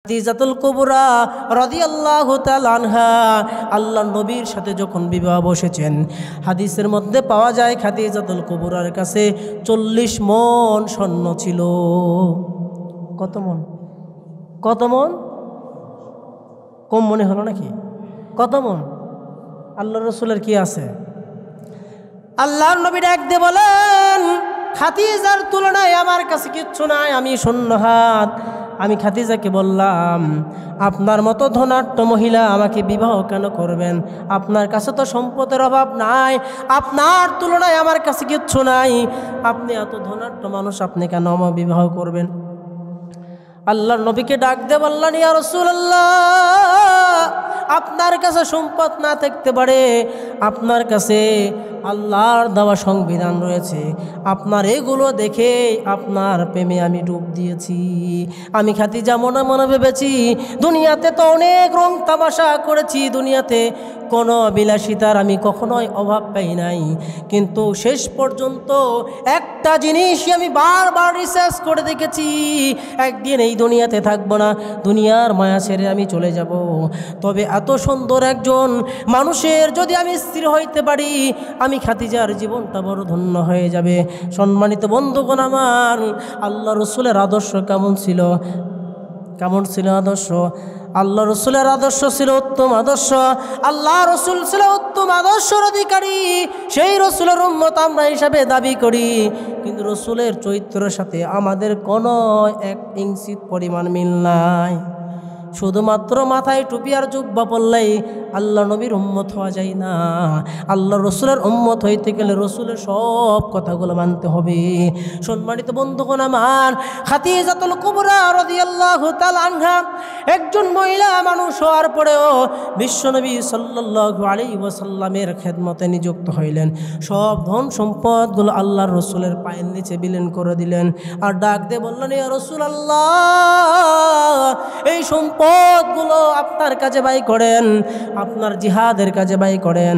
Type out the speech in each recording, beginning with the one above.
খাদিজাতুল কুবরা রাদিয়াল্লাহু তাআলা আনহা আল্লাহর নবীর সাথে যখন বিবাহ বসেছেন, হাদিসের মধ্যে পাওয়া যায় খাদিজাতুল কুবরার কাছে 40 মণ স্বর্ণ ছিল। কত মণ? কত মণ? কম মনে হলো নাকি? কত মণ? আল্লাহর রাসূলের কি আছে? আল্লাহর নবী ডাক দিয়ে বলেন, খাদিজার তুলনায় আমার কাছে কিচ্ছু নাই, আমি শূন্য হাত। আমি খাদিজাকে বললাম, আপনার মতো ধনাঢ্য মহিলা আমাকে বিবাহ কেন করবেন? আপনার কাছে তো সম্পদের অভাব নাই, আপনার তুলনায় আমার কাছে কিচ্ছু নাই, আপনি এত ধনাঢ্য মানুষ, আপনি কেন আমার বিবাহ করবেন? আল্লাহর নবীকে ডাক দিয়ে বললেন, ইয়া রাসূলুল্লাহ, আপনার কাছে সম্পদ না থাকতে পারে, আপনার কাছে আল্লাহর দেওয়া সংবিধান রয়েছে, আপনার এগুলো দেখে আপনার প্রেমে আমি ডুব দিয়েছি। আমি খাদিজা মনে মনে ভেবেছি, দুনিয়াতে তো অনেক রং তামাশা করেছি, দুনিয়াতে কোনো বিলাসিতার আমি কখনোই অভাব পাই নাই, কিন্তু শেষ পর্যন্ত একটা জিনিসই আমি বারবার রিসার্চ করে দেখেছি, একদিন এই দুনিয়াতে থাকবো না, দুনিয়ার মায়া ছেড়ে আমি চলে যাব। তবে এত সুন্দর একজন মানুষের যদি আমি স্ত্রী হইতে পারি, আমি খাদিজার জীবনটা বড় ধন্য হয়ে যাবে। সম্মানিত বন্ধুগণ আমার, আল্লাহ রসুলের আদর্শ কেমন ছিল? কেমন ছিল আদর্শ? আল্লাহ রসুলের আদর্শ ছিল উত্তম আদর্শ। আল্লাহ রসুল ছিল উত্তম আদর্শের অধিকারী, সেই রসুলের উম্মত আমরা হিসাবে দাবি করি, কিন্তু রসুলের চরিত্রের সাথে আমাদের কোনো 1 ইঞ্চি পরিমাণ মিল নাই। শুধুমাত্র মাথায় টুপি আর জুব্বা পরলেই আল্লাহ নবীর উম্মত হওয়া যায় না। আল্লাহ রসুলের উম্মত হইতে গেলে রসুলের সব কথাগুলো মানতে হবে। সম্মানিত বন্ধুগণ আমার, খাদিজাতুল কুবরা রাদিয়াল্লাহু তাআলা আনহা একজন মহিলা মানুষ হওয়ার পরেও বিশ্বনবী সাল্লাল্লাহু আলাইহি ওয়াসাল্লামের খেদমতে নিযুক্ত হইলেন। সব ধন সম্পদগুলো আল্লাহর রসুলের পায়ের নিচে বিলীন করে দিলেন, আর ডাক দিয়ে বললেন, ইয়া রাসূলুল্লাহ, এই সম্পদগুলো আপনার কাজে ব্যয় করেন, আপনার জিহাদের কাজে ব্যয় করেন,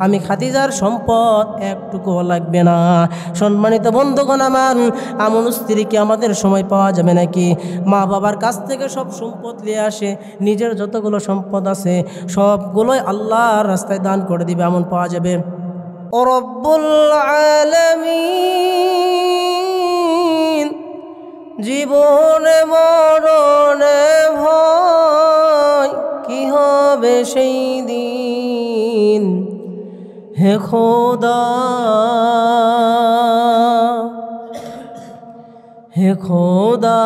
আমি খাদিজার সম্পদ একটুকুও লাগবে না। সম্মানিত বন্ধুগণ আমার, এমন স্ত্রীকে আমাদের সময় পাওয়া যাবে নাকি? মা বাবার কাছ থেকে সব সম্পদ নিয়ে আসে, নিজের যতগুলো সম্পদ আছে সবগুলোই আল্লাহর রাস্তায় দান করে দিবে, এমন পাওয়া যাবে? ও রব্বুল আলামিন, জীবনে মরণে ভয়, কি হবে সেই দিন, হে খোদা, হে খোদা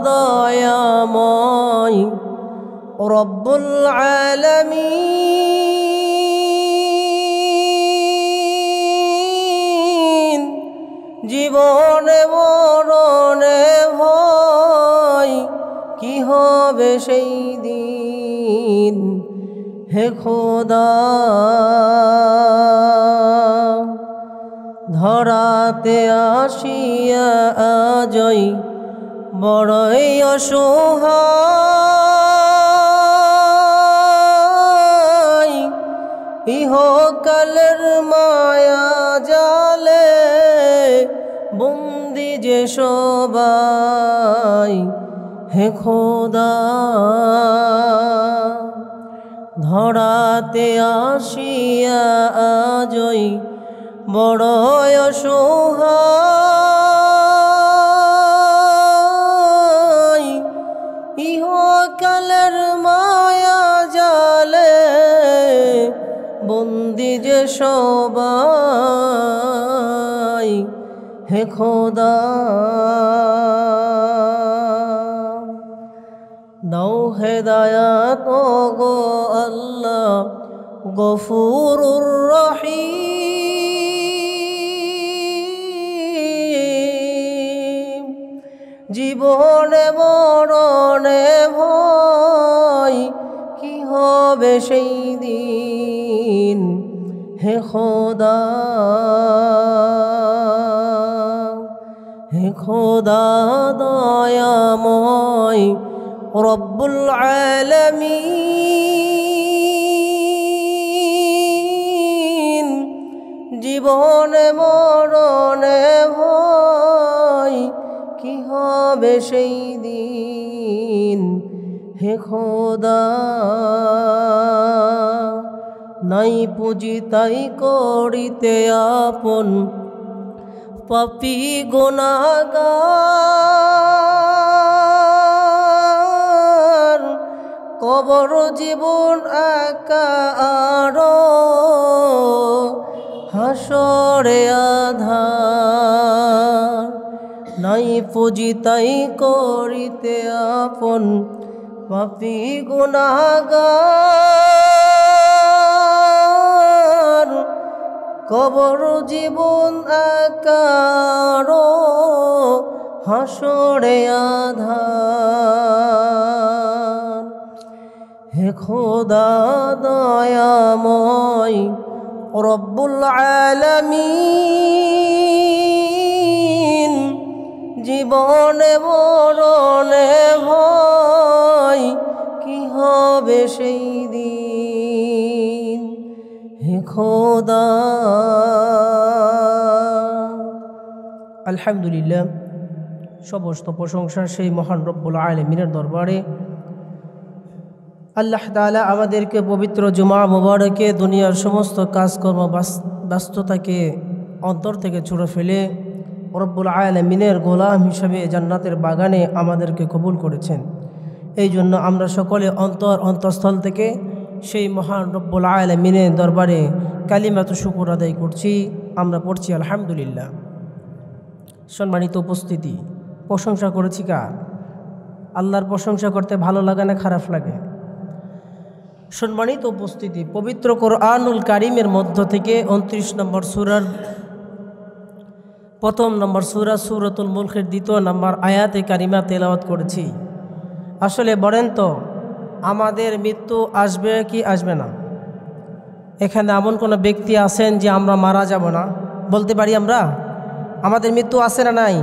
দয়াময়, রব্বুল আলামিন, জীবনে মরণে ভয়, কি হবে সেই দিন, হে খোদা। ধরাতে আসিয়া আজই বড়ই অসহায়, ইহকালের মায়া জালে বন্দি যে সবাই, হে খোদা। ধরাতে আসিয়া আজই বড়ই অসহায়, ইহকালের মায়া জালে বন্দি যে সবাই, হে খোদা। দাও হেদায়াত গো আল্লাহ, গফুরুর রহিম, জীবনে মরণে ভয়, কি হবে সেই দিন, হে খোদা, হে খোদা দয়াময়, রব্বুল আলামিন, জীবনে মরণে ভয়, কি হবে সেই দিন, হে খোদা নাই পুঁজি তাই করিতে আপন পাপী গুনাহগার কবর জীবন একা আরো হাসরে আধার নাই পুঁজি তাই করিতে আপন পাপী গুনাহগার কবর জীবন আকারো হাসরে আধার হে খোদা দয়াময় রব্বুল আলামিন জীবনে মরণে ভয় কি হবে সেই দিন হে খোদা। আলহামদুলিল্লাহ, সমস্ত প্রশংসা সেই মহান রব্বুল আলামিনের দরবারে। আল্লাহ তাআলা আমাদেরকে পবিত্র জুমা মুবারকে দুনিয়ার সমস্ত কাজকর্ম ব্যস্ততাকে অন্তর থেকে ছুঁড়ে ফেলে রব্বুল আলামিনের গোলাম হিসাবে জান্নাতের বাগানে আমাদেরকে কবুল করেছেন। এই জন্য আমরা সকলে অন্তঃস্থল থেকে সেই মহান রব্বুল আলামিনের দরবারে কালিমাত শুকর আদায় করছি। আমরা পড়ছি আলহামদুলিল্লাহ। সম্মানিত উপস্থিতি, প্রশংসা করেছি কার? আল্লাহর প্রশংসা করতে ভালো লাগে না খারাপ লাগে? সম্মানিত উপস্থিতি, পবিত্র কোরআনুল কারীমের মধ্য থেকে 29 নম্বর সূরার প্রথম নম্বর সূরা সূরাতুল মুলকের 2 নম্বর আয়াতে কারিমা তেলাওয়াত করেছি। আসলে বলেন তো, আমাদের মৃত্যু আসবে কি আসবে না? এখানে এমন কোনো ব্যক্তি আছেন যে আমরা মারা যাব না? বলতে পারি আমরা? আমাদের মৃত্যু আছে না নাই?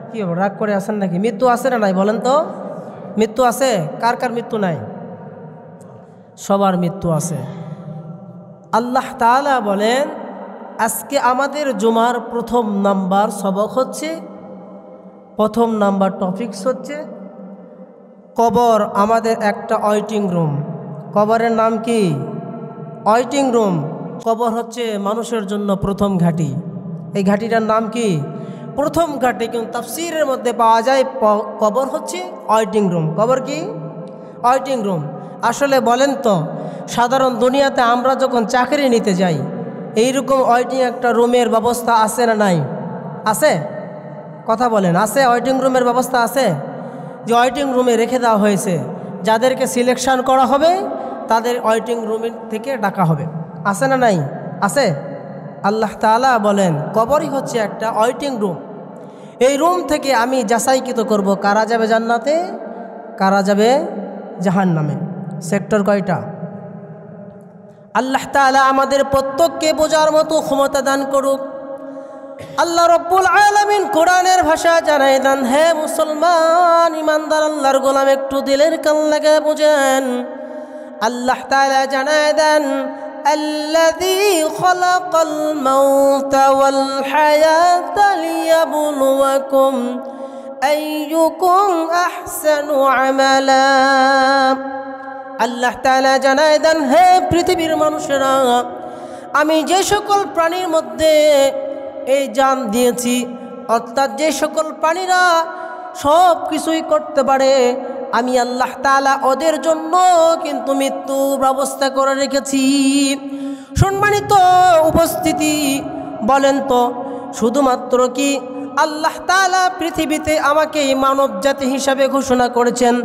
কি রাগ করে আছেন নাকি? মৃত্যু আছে না নাই বলেন তো? মৃত্যু আছে? কার কার মৃত্যু নাই? সবার মৃত্যু আছে। আল্লাহ তাআলা বলেন, আজকে আমাদের জুমার প্রথম নাম্বার সবক হচ্ছে, প্রথম নাম্বার টপিকস হচ্ছে কবর আমাদের একটা ওয়েটিং রুম। কবরের নাম কি? Waiting room. কবর হচ্ছে মানুষের জন্য প্রথম ঘাঁটি। এই ঘাঁটিটার নাম কি? প্রথম ঘাঁটি। কিন্তু তাফসীরের মধ্যে পাওয়া যায় কবর হচ্ছে ওয়েটিং রুম। কবর কি? Waiting room. আসলে বলেন তো, সাধারণ দুনিয়াতে আমরা যখন চাকরি নিতে যাই, এইরকম ওয়েটিং একটা রুমের ব্যবস্থা আছে না নাই? আছে? কথা বলেন, আছে? ওয়েটিং রুমের ব্যবস্থা আছে? যে ওয়েটিং রুমে রেখে দেওয়া হয়েছে, যাদেরকে সিলেকশন করা হবে তাদের ওয়েটিং রুমের থেকে ডাকা হবে। আছে না নাই? আছে। আল্লাহ তাআলা বলেন, কবরই হচ্ছে একটা ওয়েটিং রুম। এই রুম থেকে আমি যাচাইকৃত করব কারা যাবে জান্নাতে, কারা যাবে জাহান্নামে। সেক্টর কয়টা? আল্লাহ তাআলা আমাদের প্রত্যেককে বোঝার মতো ক্ষমতা দান করুক। আল্লাহ রব্বুল আলামিন কোরআনের ভাষা জানাই দেন, হে মুসলমান ইমানদার আল্লাহর গোলাম, একটু দিলের কান লাগে বুঝেন। আল্লাহ তাআলা জানাই দেন, আল্লাযী খালাকাল মাউতা ওয়াল হায়াতা লিয়াবলুয়াকুম আইয়ুকুম আহসানু আমালা। আল্লাহ তাআলা জানাই দেন, হে পৃথিবীর মানুষেরা, আমি যে সকল প্রাণীর মধ্যে এই জান দিয়েছি, অর্থাৎ যে সকল প্রাণীরা সব কিছুই করতে পারে, আমি আল্লাহ তাআলা ওদের জন্য কিন্তু মৃত্যুর ব্যবস্থা করে রেখেছি। সম্মানিত উপস্থিতি, বলেন তো, শুধুমাত্র কি আল্লাহ তাআলা পৃথিবীতে আমাকে মানব জাতি হিসাবে ঘোষণা করেছেন,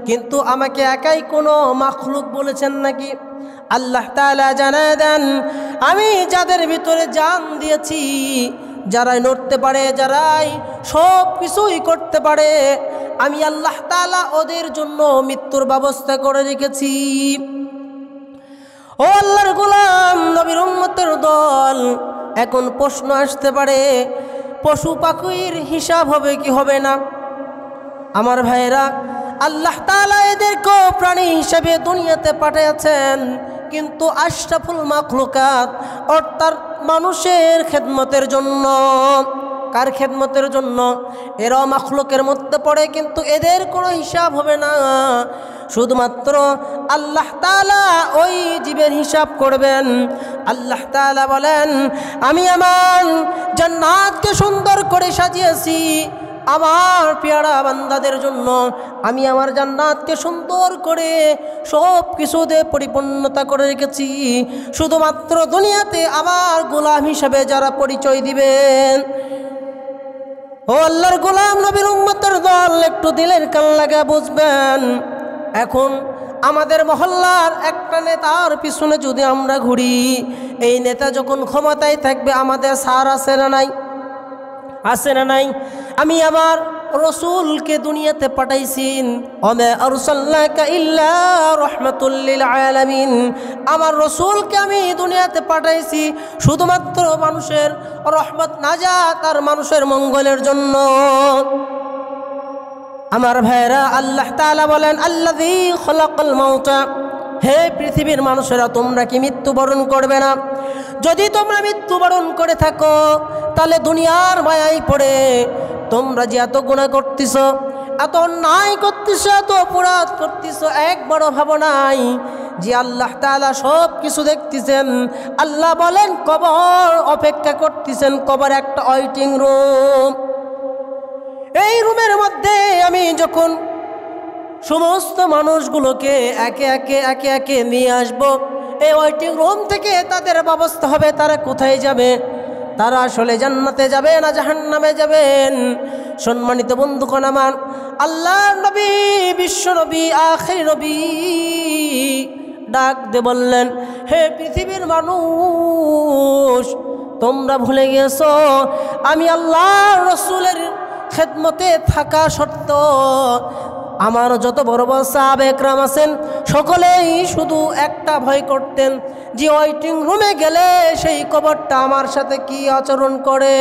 কিন্তু আমাকে একাই কোনো মাখলুক বলেছেন নাকি? আল্লাহ তাআলা জানায় দেন, আমি যাদের ভিতরে জান দিয়েছি, যারাই নড়তে পারে, যারাই সব কিছুই করতে পারে, আমি আল্লাহ তাআলা ওদের জন্য মৃত্যুর ব্যবস্থা করে রেখেছি। ও আল্লাহর গোলাম, নবীর উম্মতের দল, এখন প্রশ্ন আসতে পারে, পশু পাখির হিসাব হবে কি হবে না? আমার ভাইয়েরা, আল্লাহ তাআলা এদেরকেও প্রাণী হিসেবে দুনিয়াতে পাঠিয়েছেন, কিন্তু আশরাফুল মাখলুকাত অর্থাৎ মানুষের খেদমতের জন্য। কার খেদমতের জন্য? এরাও মাখলুকের মধ্যে পড়ে, কিন্তু এদের কোনো হিসাব হবে না। শুধুমাত্র আল্লাহ তাআলা ওই জীবের হিসাব করবেন। আল্লাহ তাআলা বলেন, আমি আমার জান্নাতকে সুন্দর করে সাজিয়েছি আমার পেয়ারা বান্দাদের জন্য। আমি আমার জান্নাতকে সুন্দর করে সব কিছু দিয়ে পরিপূর্ণতা করে রেখেছি। শুধুমাত্র দুনিয়াতে আমার গোলাম হিসাবে যারা পরিচয় দিবেন, ও আল্লাহর গোলাম নবীর উম্মতের দল, একটু দিলের কান লাগা বুঝবেন। এখন আমাদের মহল্লার একটা নেতার পিছনে যদি আমরা ঘুরি, এই নেতা যখন ক্ষমতায় থাকবে আমাদের সার আছে না নাই? আছে না নাই? আমি আমার রসুলকে দুনিয়াতে পাঠাইছেন, ওমা আরসালনাকা ইল্লা রাহমাতুল লিল আলামিন। আমার রসুলকে আমি দুনিয়াতে পাঠাইছি শুধুমাত্র মানুষের রহমত, নাজাত আর মানুষের মঙ্গলের জন্য। আমার ভাইরা, আল্লাহ তাআলা বলেন, আল্লাযী খলাকাল মাউতা, হে পৃথিবীর মানুষেরা, তোমরা কি মৃত্যুবরণ করবে না? যদি তোমরা মৃত্যুবরণ করে থাকো, তাহলে দুনিয়ার মায়ায় পড়ে তোমরা যে এত গুনাহ করতেছ, এত অন্যায় করতেছ, এত অপরাধ করতেছ, একবারও ভাবো নাই যে আল্লাহ তাআলা সব কিছু দেখতেছেন। আল্লাহ বলেন, কবর অপেক্ষা করতেছেন। কবর একটা ওয়েটিং রুম। এই রুমের মধ্যে আমি যখন সমস্ত মানুষগুলোকে একে একে নিয়ে আসব, এই ওয়েটিং রুম থেকে তাদের ব্যবস্থা হবে তারা কোথায় যাবে। তারা আসলে জান্নাতে যাবে না জাহান্নামে যাবেন? সম্মানিত বন্ধুগণ আমার, আল্লাহর নবী, বিশ্ব নবী, আখির নবী ডাক দিয়ে বললেন, হে পৃথিবীর মানুষ, তোমরা ভুলে গেছো আমি আল্লাহর রসুলের খেদমতে থাকা সত্ত্বেও আমার যত বড় বড় সাহাবা একরাম আছেন সকলেই শুধু একটা ভয় করতেন যে ওয়েটিং রুমে গেলে সেই কবরটা আমার সাথে কি আচরণ করে।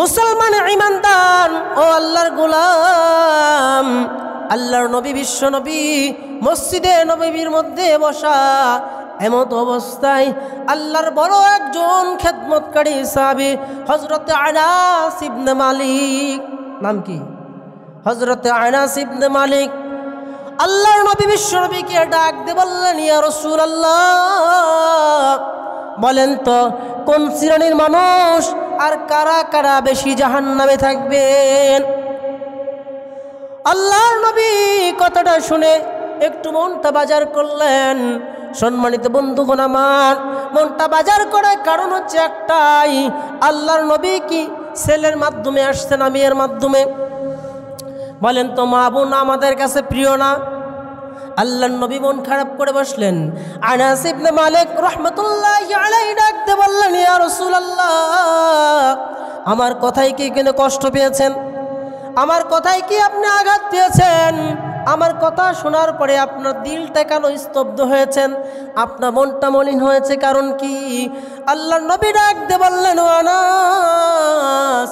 মুসলমান ঈমানদার ও আল্লাহর গোলাম, আল্লাহর নবী, বিশ্ব নবী মসজিদে নববীর মধ্যে বসা, এমত অবস্থায় আল্লাহর বড় একজন খেদমতকারী সাহাবী হযরত আনাস ইবনে মালিক, নাম কি? হযরত আনাস ইবনে মালিক আল্লাহর নবী বিশ্ব নবীকে ডাক দিয়ে বললেন, ইয়া রাসূলুল্লাহ, বলেন তো কোন শ্রেণীর মানুষ আর কারা কারা বেশি জাহান্নামে থাকবেন? আল্লাহর নবী কথাটা শুনে একটু মনটা বাজার করলেন। সম্মানিত বন্ধুগণ আমার, মনটা বাজার করার কারণ হচ্ছে একটাই, আল্লাহর নবী কি ছেলের মাধ্যমে আসছেন না মেয়ের মাধ্যমে? বলেন তো, মা বোন আমাদের কাছে প্রিয় না? আল্লাহর নবী মন খারাপ করে বসলেন। আনাস ইবনে মালিক রাহমাতুল্লাহি আলাইহি ডাকতে বললেন, ইয়া রাসূলুল্লাহ, আমার কথায় কি কোনো কষ্ট পেয়েছেন? আমার কথায় কি আপনি আঘাত পেয়েছেন? আমার কথা শোনার পরে আপনার দিলটা কেন স্তব্ধ হয়েছেন? আপনার মনটা মলিন হয়েছে কারণ কি? আল্লাহর নবী ডাকতে বললেন, ও আনাস,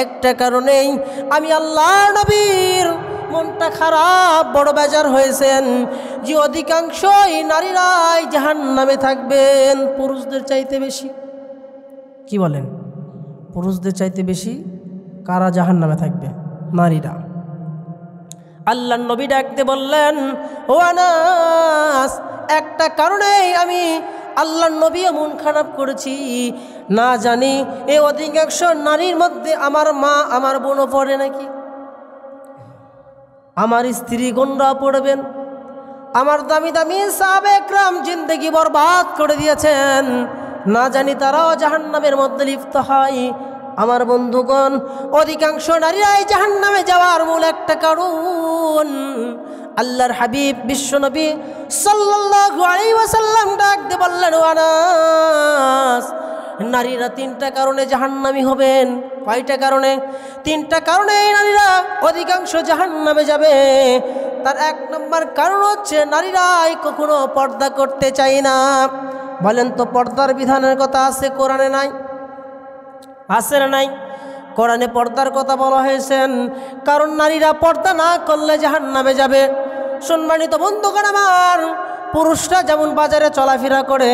একটা কারণেই আমি আল্লাহর নবীর মনটা খারাপ, বড় বেজার হয়েছেন যে অধিকাংশই নারীরাই জাহান্নামে থাকবেন পুরুষদের চাইতে বেশি। কি বলেন? পুরুষদের চাইতে বেশি কারা জাহান্নামে থাকবে? নারীরা। আল্লাহর নবী ডাকতে বললেন, ও আনাস, একটা কারণেই আমি আল্লাহর নবী মন খারাপ করেছি, না জানি এই অধিকাংশ নারীর মধ্যে আমার মা, আমার বোনও পড়ে নাকি, আমার স্ত্রী গণরা পড়বেন। আমার দামি দামি সাহাবা একরাম জিন্দেগি বরবাদ করে দিয়েছেন, না জানি তারাও জাহান্নামের মধ্যে লিপ্ত হয়। আমার বন্ধুগণ, অধিকাংশ নারীরাই জাহান্নামে যাওয়ার মূল একটা কারণ আল্লাহর হাবিব বিশ্বনবী সাল্লাল্লাহু আলাইহি ওয়াসাল্লাম ডাক দিয়ে বললেন, ও আনাস, নারীরা তিনটা কারণে জাহান্নামী হবেন। কয়টা কারণে? তিনটা কারণে নারীরা অধিকাংশ জাহান্নামে যাবে। তার এক নম্বর কারণ হচ্ছে নারীরাই কখনো পর্দা করতে চায় না। বলেন তো, পর্দার বিধানের কথা আছে কোরআনে নাই? আছে না নাই? কোরআনে পর্দার কথা বলা হয়েছে, কারণ নারীরা পর্দা না করলে জাহান্নামে যাবে। সম্মানিত বন্ধুগণ আমার, পুরুষরা যেমন বাজারে চলাফেরা করে,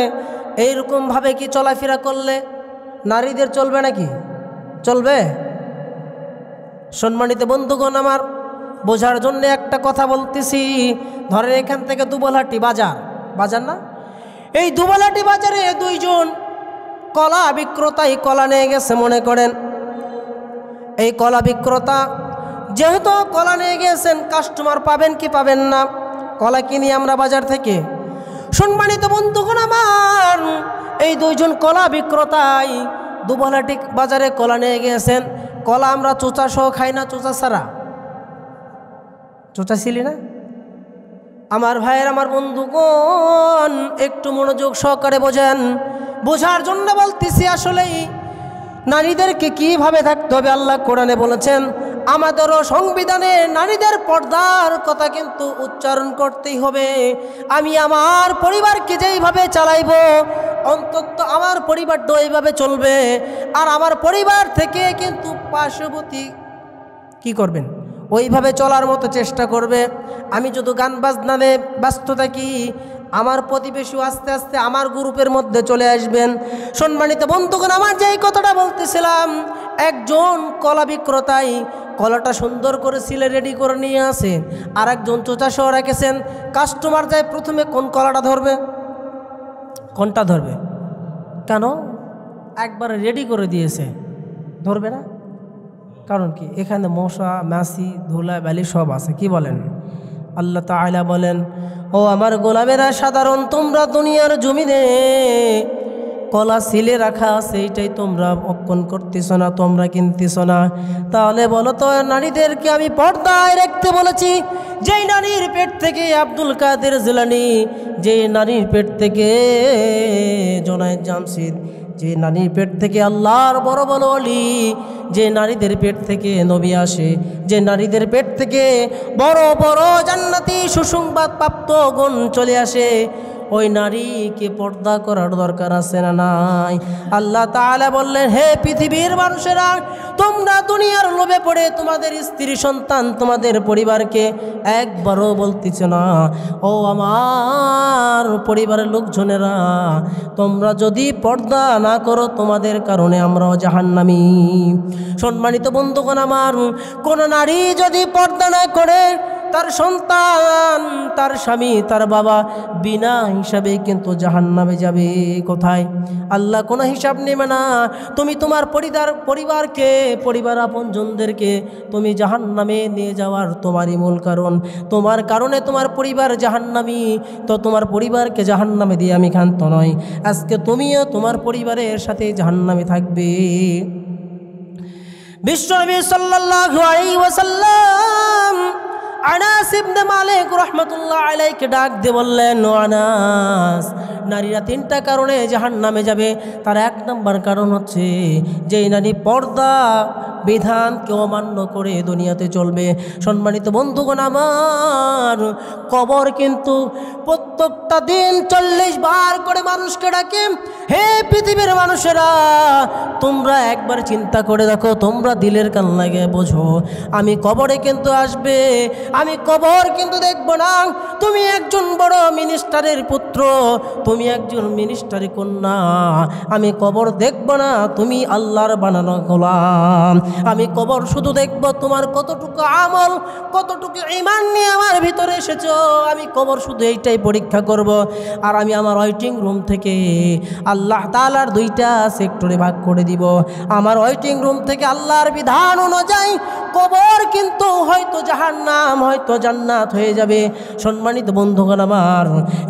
এইরকমভাবে কি চলাফেরা করলে নারীদের চলবে নাকি? চলবে? সম্মানিত বন্ধুগণ আমার, বোঝার জন্য একটা কথা বলতেছি। ধরেন এখান থেকে দুবলহাটি বাজার, বাজার না, এই দুবলহাটি বাজারে দুইজন কলা বিক্রেতাই কলা নিয়ে গেছে। মনে করেন এই কলা বিক্রেতা যেহেতু কলা নিয়ে গেছেন, কাস্টমার পাবেন কি পাবেন না? কলা কিনি আমরা বাজার থেকে। সম্মানিত বন্ধুগণ আমার, এই দুইজন কলা বিক্রেতাই দুবলহাটি বাজারে কলা নিয়ে গিয়েছেন। কলা আমরা চোচা সহ খাই না, চোচা ছাড়া। চোচা ছিলি না আমার ভাইয়ের, আমার বন্ধুগণ, একটু মনোযোগ সহকারে বোঝেন। বোঝার জন্য বলতেছি। আসলেই নারীদেরকে কিভাবে থাকতে হবে আল্লাহ কোরআনে বলেছেন। আমাদেরও সংবিধানে নারীদের পর্দার কথা কিন্তু উচ্চারণ করতেই হবে। আমি আমার পরিবারকে যেইভাবে চালাইব, অন্তত আমার পরিবারটা এইভাবে চলবে। আর আমার পরিবার থেকে কিন্তু পার্শ্ববর্তী কি করবেন, ওইভাবে চলার মতো চেষ্টা করবে। আমি যদি গান বাজনাতে ব্যস্ত থাকি, আমার প্রতিবেশী আস্তে আস্তে আমার গ্রুপের মধ্যে চলে আসবেন। সম্মানিত বন্ধুগণ আমার, যেই কথাটা বলতেছিলাম, একজন কলা বিক্রেতাই কলাটা সুন্দর করে সিলে রেডি করে নিয়ে আসেন, আর একজন চোচা সহ রেখেছেন। কাস্টমার যায় প্রথমে কোন কলাটা ধরবে? কোনটা ধরবে? কেন? একবার রেডি করে দিয়েছে, ধরবে না? কারণ কি? এখানে মশা মাছি ধুলা বালি সব আছে। কি বলেন? আল্লাহ তাআলা বলেন, ও আমার গোলামেরা, সাধারণ তোমরা দুনিয়ার জমিনে কলা সিলে রাখা আছে, এইটাই তোমরা অর্পণ করতেছ না, তোমরা কিনতেছ না। তাহলে বলো তো, নারীদেরকে আমি পর্দায় রাখতে বলেছি। যেই নারীর পেট থেকে আব্দুল কাদের জিলানী, যেই নারীর পেট থেকে জুনায়েদ জামশিদ, যে নারীর পেট থেকে আল্লাহর বড় বড় ওলি, যে নারীদের পেট থেকে নবী আসে, যে নারীদের পেট থেকে বড় বড় জান্নাতি সুসংবাদ প্রাপ্ত গুণ চলে আসে, ওই নারীকে পর্দা করার দরকার আছে না নাই? আল্লাহ তাআলা বললেন, হে পৃথিবীর মানুষেরা, তোমরা দুনিয়ার লোভে পড়ে তোমাদের স্ত্রী সন্তান তোমাদের পরিবারকে একবারও বলতেছ না, ও আমার পরিবারের লোকজনেরা, তোমরা যদি পর্দা না করো তোমাদের কারণে আমরাও জাহান্নামী। সম্মানিত বন্ধুগণ আমার, কোন নারী যদি পর্দা না করে, তার সন্তান, তার স্বামী, তার বাবা বিনা হিসাবে কিন্তু জাহান্নামে যাবে। কোথায়? আল্লাহ কোনো হিসাব নেবে না। তুমি তোমার পরিবারকে, পরিবার আপনজনদেরকে তুমি জাহান্নামে নিয়ে যাওয়ার তোমারই মূল কারণ। তোমার কারণে তোমার পরিবার জাহান্নামী, তো তোমার পরিবারকে জাহান্নামে দিয়ে আমি ক্ষান্ত নই। আজকে তুমিও তোমার পরিবারের সাথে জাহান্নামে থাকবে। বিশ্বনবী সাল্লাল্লাহু আলাইহি ওয়াসাল্লাম আনাস ইবনে মালিক রাহমাতুল্লাহ আলাইহি ডাক দিয়ে বললেন, ও আনাস, নারীরা তিনটা কারণে জাহান্নামে যাবে। তার এক নম্বর কারণ হচ্ছে, যেই নারী পর্দা বিধানকে অমান্য করে দুনিয়াতে চলবে। সম্মানিত বন্ধুগণ আমার, কবর কিন্তু প্রত্যেকটা দিন 40 বার করে মানুষকে ডাকে। হে পৃথিবীর মানুষেরা, তোমরা একবার চিন্তা করে দেখো, তোমরা দিলের কান লাগে বোঝো, আমি কবরে কিন্তু আসবে, আমি কবর কিন্তু দেখব না। তুমি একজন বড় মিনিস্টারের পুত্র, তুমি একজন মিনিস্টারের কন্যা, আমি কবর দেখব না। তুমি আল্লাহর বানানো গোলাম, আমি কবর শুধু দেখব তোমার কতটুকু আমল, কতটুকু ঈমান নিয়ে আমার ভিতরে এসেছো। আমি কবর শুধু এইটাই পরীক্ষা করব। আর আমি আমার ওয়েটিং রুম থেকে আল্লাহ তাআলার 2টা সেক্টরে ভাগ করে দিব। আমার ওয়েটিং রুম থেকে আল্লাহর বিধান অনুযায়ী কবর কিন্তু হয়তো জাহান্নাম, হয়তো জান্নাত হয়ে যাবে। সম্মানিত বন্ধুগণ আমার,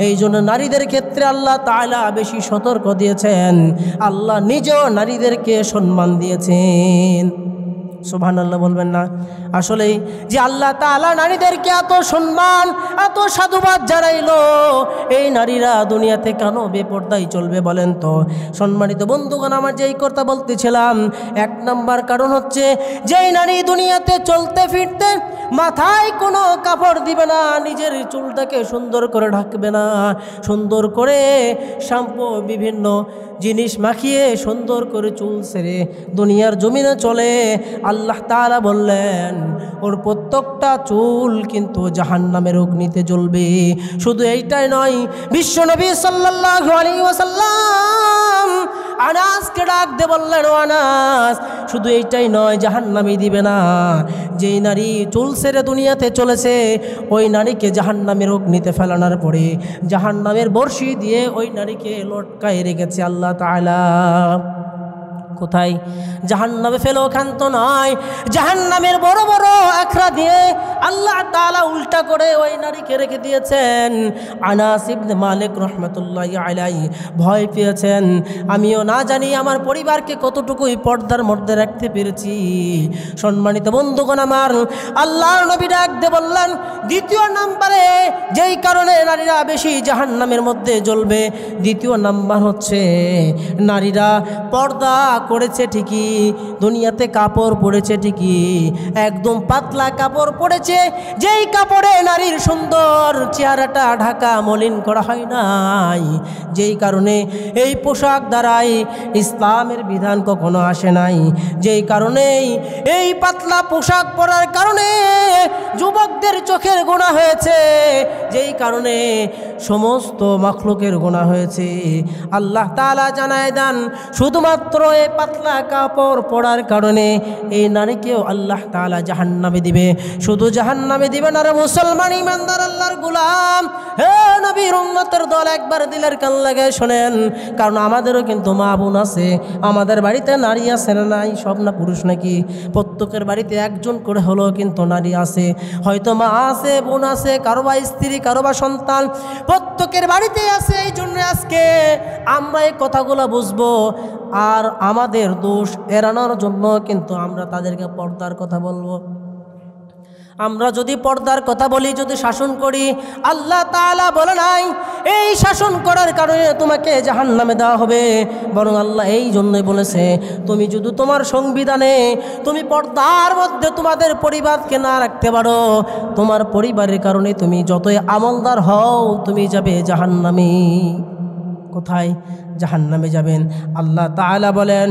এই জন্য নারীদের ক্ষেত্রে আল্লাহ তাআলা বেশি সতর্ক দিয়েছেন। আল্লাহ নিজেও নারীদেরকে সম্মান দিয়েছেন। সুবহানাল্লাহ বলবেন না? আসলেই যে আল্লাহ তাআলা নারীদেরকে এত সম্মান, এত সাধুবাদ জানাইলো, এই নারীরা দুনিয়াতে কেন বেপরদাই চলবে বলেন তো? সম্মানিত বন্ধুগণ আমার, যেই কথা বলতেছিলাম, এক নম্বর কারণ হচ্ছে, যেই নারী দুনিয়াতে চলতে ফিরতে মাথায় কোনো কাপড় দিবে না, নিজের চুলটাকে সুন্দর করে ঢাকবে না, সুন্দর করে শ্যাম্পু বিভিন্ন জিনিস মাখিয়ে সুন্দর করে চুল ছেড়ে দুনিয়ার জমিনে চলে, আল্লাহ তাআলা বললেন ওর প্রত্যেকটা চুল কিন্তু জাহান্নামের অগ্নিতে জ্বলবে। শুধু এইটাই নয়, বিশ্বনবী সাল্লাল্লাহু আলাইহি ওয়াসাল্লাম আনাসকে ডাক দিয়ে বললেন, ও আনাস, শুধু এইটাই নয়, জাহান্নামী দিবে না। যেই নারী চুল ছেড়ে দুনিয়াতে চলেছে, ওই নারীকে জাহান্নামের অগ্নিতে ফেলানোর পরে জাহান্নামের বর্ষি দিয়ে ওই নারীকে লটকায় রেখেছে আল্লাহ তাআলা। কোথায়? জাহান্নামে ফেলো, ক্ষান্ত নয়, জাহান্নামের বড় বড় আখড়া দিয়ে আল্লাহ তাআলা উল্টা করে ওই নারীকে রেখে দিয়েছেন। আনাস ইবনে মালিক রাহমাতুল্লাহি আলাইহি ভয় পেয়েছেন, আমিও না জানি আমার পরিবারকে কতটুকুই পর্দার মধ্যে রাখতে পেরেছি। সম্মানিত বন্ধুগণ আমার, আল্লাহর নবী ডাক দিয়ে বললেন, দ্বিতীয় নম্বরে যেই কারণে নারীরা বেশি জাহান্নামের মধ্যে জ্বলবে, দ্বিতীয় নাম্বার হচ্ছে নারীরা পর্দা করেছে ঠিকই, দুনিয়াতে কাপড় পরেছে ঠিকই, একদম পাতলা কাপড় পরেছে, যেই কাপড়ে নারীর সুন্দর চেহারাটা ঢাকা মলিন করা হয় নাই, যেই কারণে এই পোশাক দ্বারাই ইসলামের বিধান কখনো আসে নাই, যেই কারণেই এই পাতলা পোশাক পরার কারণে যুবকদের চোখের গোনা হয়েছে, যেই কারণে সমস্ত মাখলুকের গোনা হয়েছে। আল্লাহ তাআলা জানায় দেন, শুধুমাত্র এই পাতলা কাপড় পরার কারণে এই নারীকেও আল্লাহ তাআলা জাহান্নামে দিবে। শুধু জাহান্নামে দিবে না রে মুসলমান ইমানদার আল্লাহর গোলাম, হে নবীর উম্মতের দল, একবার দিলের কান লাগায় শোনেন, কারণ আমাদেরও কিন্তু মা বোন আছে, আমাদের বাড়িতে নারী আছে না নাই? সব না পুরুষ নাকি? প্রত্যেকের বাড়িতে একজন করে হলেও কিন্তু নারী আছে, হয়তো মা আছে, বোন আছে, কারোবা স্ত্রী, কারোবা সন্তান, প্রত্যেকের বাড়িতে আছে। এই জন্য আজকে আমরা এই কথাগুলো বুঝবো, আর আমাদের দোষ এড়ানোর জন্য কিন্তু আমরা তাদেরকে পর্দার কথা বলবো। আমরা যদি পর্দার কথা বলি, যদি শাসন করি, আল্লাহ তাআলা বলে নাই এই শাসন করার কারণে তোমাকে জাহান্নামে দেওয়া হবে, বরং আল্লাহ এই জন্যই বলেছে, তুমি যদি তোমার সংবিধানে তুমি পর্দার মধ্যে তোমাদের পরিবারকে না রাখতে পারো, তোমার পরিবারের কারণে তুমি যতই আমলদার হও, তুমি যাবে জাহান্নামে। কোথায়? জাহান্নামে যাবেন। আল্লাহ তাআলা বলেন,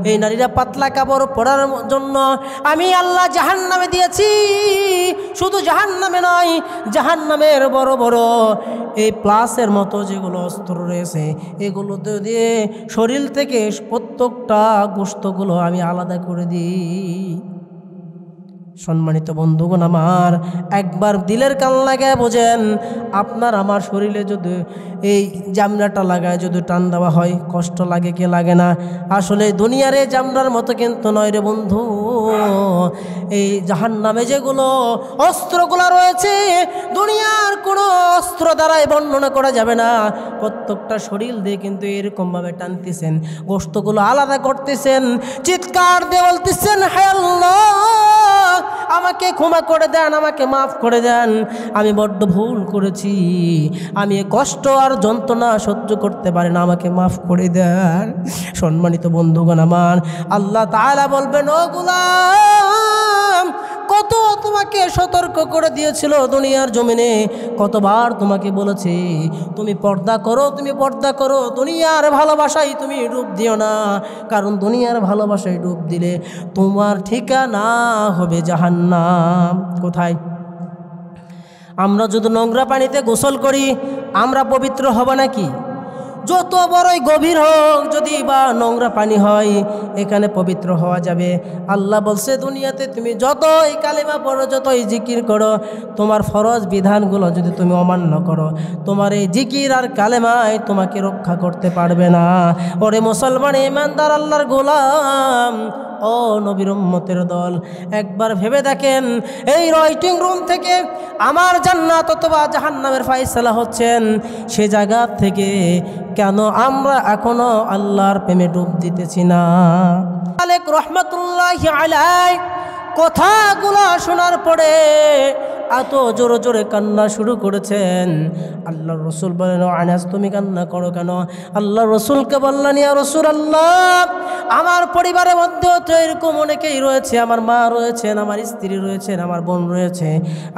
এই নারীরা পাতলা কাপড় পরার জন্য আমি আল্লাহ জাহান্নামে দিয়েছি। শুধু জাহান্নামে নয়, জাহান্নামের বড় বড় এই প্লাসের মতো যেগুলো অস্ত্র রয়েছে, এগুলো দিয়ে শরীর থেকে প্রত্যেকটা গোশতগুলো আমি আলাদা করে দিই। সম্মানিত বন্ধুগণ আমার, একবার দিলের কান লাগায় বোঝেন, আপনার আমার শরীরে যদি এই জামরাটা লাগায় যদি টান দেওয়া হয়, কষ্ট লাগে কি লাগে না? আসলে দুনিয়ার এই জামরার মতো কিন্তু নয় রে বন্ধু। এই জাহান্নামে যেগুলো অস্ত্রগুলো রয়েছে, দুনিয়ার কোনো অস্ত্র দ্বারাই বর্ণনা করা যাবে না। প্রত্যেকটা শরীর দিয়ে কিন্তু এরকমভাবে টানতেছেন, গোশতগুলো আলাদা করতেছেন, চিৎকার দিয়ে বলতেছেন, হে আল্লাহ, আমাকে ক্ষমা করে দেন, আমাকে মাফ করে দেন, আমি বড্ড ভুল করেছি, আমি কষ্ট আর যন্ত্রণা সহ্য করতে পারি না, আমাকে মাফ করে দেন। সম্মানিত বন্ধুগণ আমার, আল্লাহ তাআলা বলবেন, ও গোলাম, কত তোমাকে সতর্ক করে দিয়েছিল দুনিয়ার জমিনে, কতবার তোমাকে বলেছি তুমি পর্দা করো, তুমি পর্দা করো, দুনিয়ার ভালোবাসায় তুমি ডুব দিও না, কারণ দুনিয়ার ভালোবাসায় ডুব দিলে তোমার ঠিকানা হবে জাহান্নাম। কোথায়? আমরা যদি নোংরা পানিতে গোসল করি, আমরা পবিত্র হব নাকি? যত বড়ই গভীর হোক যদি বা নোংরা পানি হয়, এখানে পবিত্র হওয়া যাবে। আল্লাহ বলছে, দুনিয়াতে তুমি যতই কালেমা পড়ো, যতই জিকির করো, তোমার ফরজ বিধানগুলো যদি তুমি অমান্য করো, তোমার এই জিকির আর কালেমায় তোমাকে রক্ষা করতে পারবে না। ওরে মুসলমান ইমানদার আল্লাহর গোলাম, ও নবীর উম্মতের দল, একবার ভেবে দেখেন, এই রাইটিং রুম থেকে আমার জান্নাত অথবা জাহান্নামের ফায়সালা হচ্ছেন, সে জায়গা থেকে কেন আমরা এখনো আল্লাহর প্রেমে ডুব দিতেছি না? মালিক রহমাতুল্লাহি আলাইহি কথাগুলো শোনার পরে এত জোরে জোরে কান্না শুরু করেছেন। আল্লাহর রসুল বলেন, আনাস তুমি কান্না করো কেন? আল্লাহর রসুলকে বললেন, ইয়া রাসূলুল্লাহ, আমার পরিবারের মধ্যেও তো এরকম অনেকেই রয়েছে, আমার মা রয়েছেন, আমার স্ত্রী রয়েছেন, আমার বোন রয়েছে,